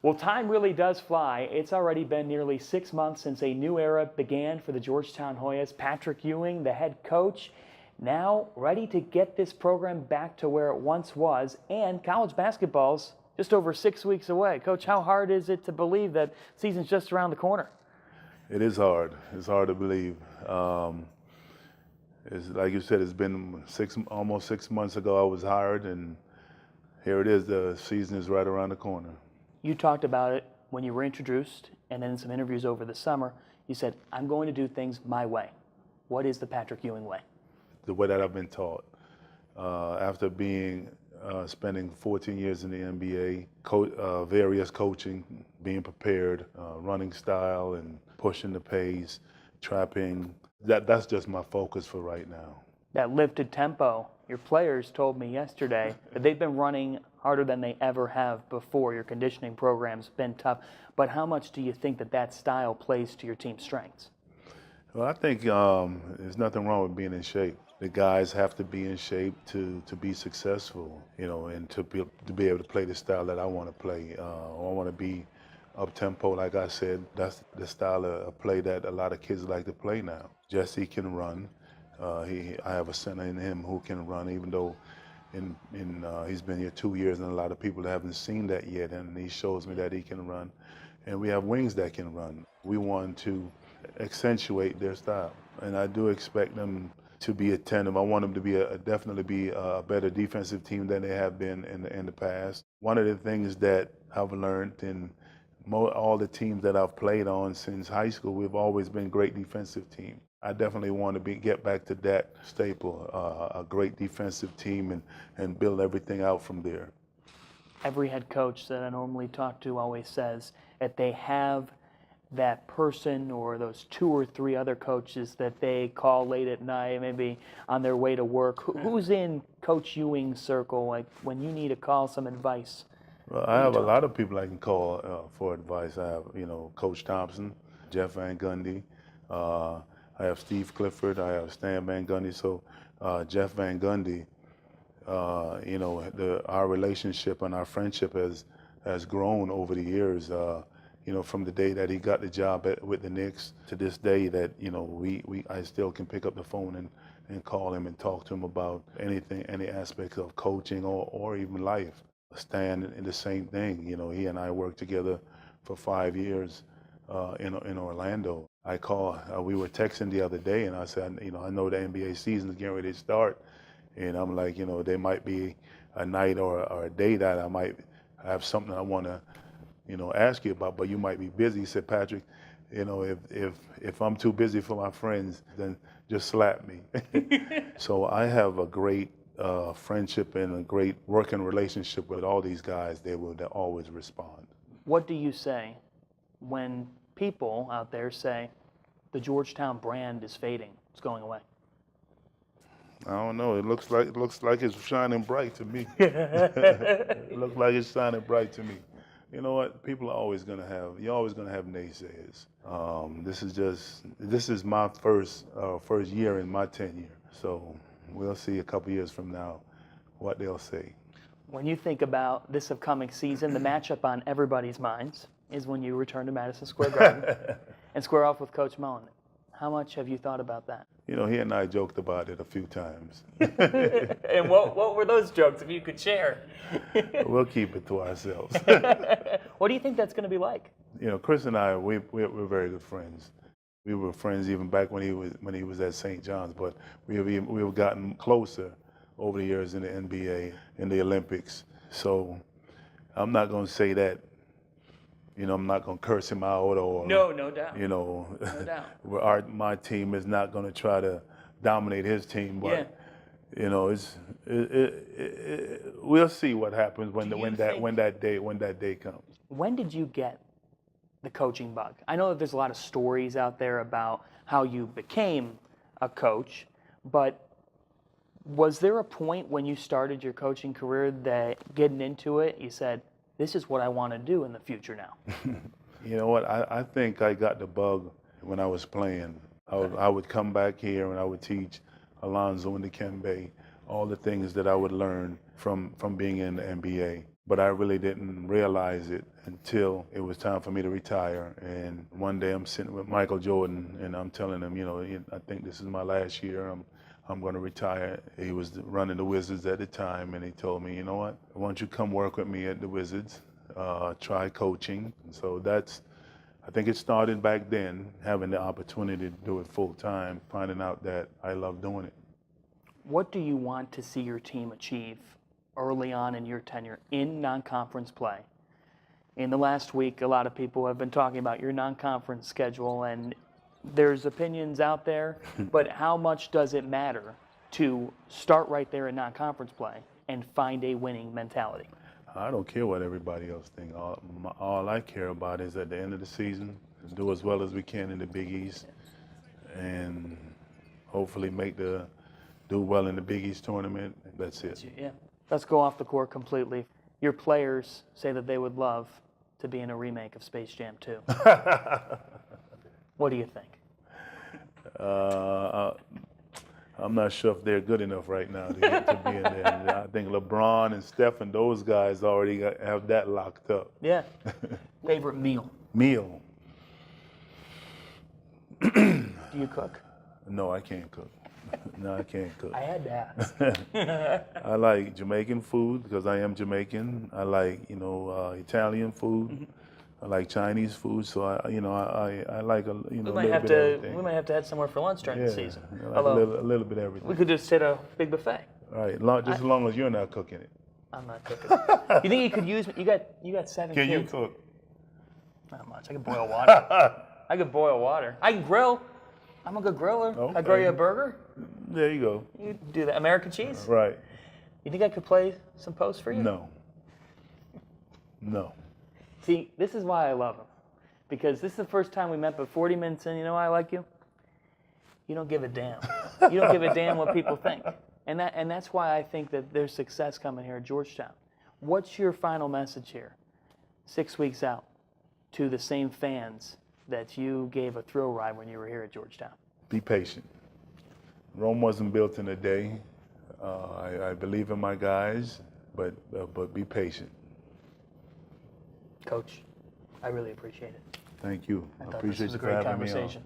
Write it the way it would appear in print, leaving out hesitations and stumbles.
Well, time really does fly. It's already been nearly 6 months since a new era began for the Georgetown Hoyas. Patrick Ewing, the head coach, now ready to get this program back to where it once was, and college basketball's just over 6 weeks away. Coach, how hard is it to believe that season's just around the corner? It is hard. It's hard to believe. It's like you said, it's been almost 6 months ago I was hired, and here it is. The season is right around the corner. You talked about it when you were introduced, and then in some interviews over the summer. You said, I'm going to do things my way. What is the Patrick Ewing way? The way that I've been taught. After spending 14 years in the NBA, various coaching, being prepared, running style and pushing the pace, trapping, that's just my focus for right now. That lifted tempo. Your players told me yesterday that they've been running harder than they ever have before. Your conditioning program's been tough. But how much do you think that style plays to your team's strengths? Well, I think there's nothing wrong with being in shape. The guys have to be in shape to be successful, and to be able to play the style that I want to play. I want to be up tempo, like I said. That's the style of play that a lot of kids like to play now. Jesse can run. I have a center in him who can run, even though he's been here 2 years, and a lot of people haven't seen that yet, and he shows me that he can run. And we have wings that can run. We want to accentuate their style, and I do expect them to be attentive. I want them to definitely be a better defensive team than they have been in the past. One of the things that I've learned in all the teams that I've played on since high school, we've always been a great defensive team. I definitely want to get back to that staple, a great defensive team, and build everything out from there. Every head coach that I normally talk to always says that they have that person or those 2 or 3 other coaches that they call late at night, maybe on their way to work. Who's in Coach Ewing's circle, like when you need to call some advice? Well, I have a lot of people I can call for advice. I have, Coach Thompson, Jeff Van Gundy. I have Steve Clifford. I have Stan Van Gundy. So Jeff Van Gundy, our relationship and our friendship has grown over the years. From the day that he got the job with the Knicks to this day, that I still can pick up the phone and call him and talk to him about anything, any aspects of coaching or even life. Stan, in the same thing. He and I worked together for 5 years in Orlando. We were texting the other day, and I said, I know the NBA season is getting ready to start, and I'm like, there might be a night or a day that I might have something I want to, ask you about, but you might be busy. He said, Patrick, if I'm too busy for my friends, then just slap me. So I have a great friendship and a great working relationship with all these guys. They will always respond. What do you say when people out there say the Georgetown brand is fading, it's going away? I don't know. It looks like it's shining bright to me. It looks like it's shining bright to me. You know what? You're always gonna have naysayers. This is my first year in my tenure. So we'll see a couple years from now what they'll say. When you think about this upcoming season, the matchup on everybody's minds is when you return to Madison Square Garden and square off with Coach Mullen. How much have you thought about that? He and I joked about it a few times. And what were those jokes, if you could share? We'll keep it to ourselves. What do you think that's going to be like? Chris and I, we're very good friends. We were friends even back when he was at St. John's, but we've gotten closer over the years in the NBA, in the Olympics. So I'm not going to say that. I'm not going to curse him out or no doubt. No doubt. My team is not going to try to dominate his team, but we'll see what happens when that day comes. When did you get the coaching bug? I know that there's a lot of stories out there about how you became a coach, but was there a point when you started your coaching career that getting into it, you said, this is what I want to do in the future now? You know what? I think I got the bug when I was playing. I would come back here and I would teach Alonzo and Dikembe all the things that I would learn from being in the NBA. But I really didn't realize it until it was time for me to retire. And one day I'm sitting with Michael Jordan, and I'm telling him, I think this is my last year. I'm going to retire. He was running the Wizards at the time, and he told me, you know what? Why don't you come work with me at the Wizards? Try coaching. And so I think it started back then, having the opportunity to do it full time, finding out that I love doing it. What do you want to see your team achieve early on in your tenure in non-conference play? In the last week, a lot of people have been talking about your non-conference schedule, and there's opinions out there, but how much does it matter to start right there in non-conference play and find a winning mentality? I don't care what everybody else thinks. All I care about is at the end of the season, do as well as we can in the Big East, and hopefully do well in the Big East tournament. That's it. Yeah. Let's go off the court completely. Your players say that they would love to be in a remake of Space Jam 2. What do you think? I'm not sure if they're good enough right now to be in there. I think LeBron and Steph and those guys already have that locked up. Yeah. Favorite meal? Meal. Do you cook? No, I can't cook. No, I can't cook. I had to ask. I like Jamaican food because I am Jamaican. I like, Italian food. I like Chinese food. So I like a little bit of everything. We might have to head somewhere for lunch during the season. I like a little bit of everything. We could just hit a big buffet. All right, just as long as you're not cooking it. I'm not cooking. You think you could use? You got 7 Can kids. you cook? Not much. I can boil water. I can grill. I'm a good griller. Okay. I grill you a burger. There you go. You do that. American cheese. Right. You think I could play some post for you? No. See, this is why I love him. Because this is the first time we met, but 40 minutes in, you know why I like you? You don't give a damn. You don't give a damn what people think. And that's why I think that there's success coming here at Georgetown. What's your final message here, 6 weeks out, to the same fans that you gave a thrill ride when you were here at Georgetown? Be patient. Rome wasn't built in a day. I believe in my guys, but be patient. Coach, I really appreciate it. Thank you. I I thought appreciate this was you a for great having me on. conversation.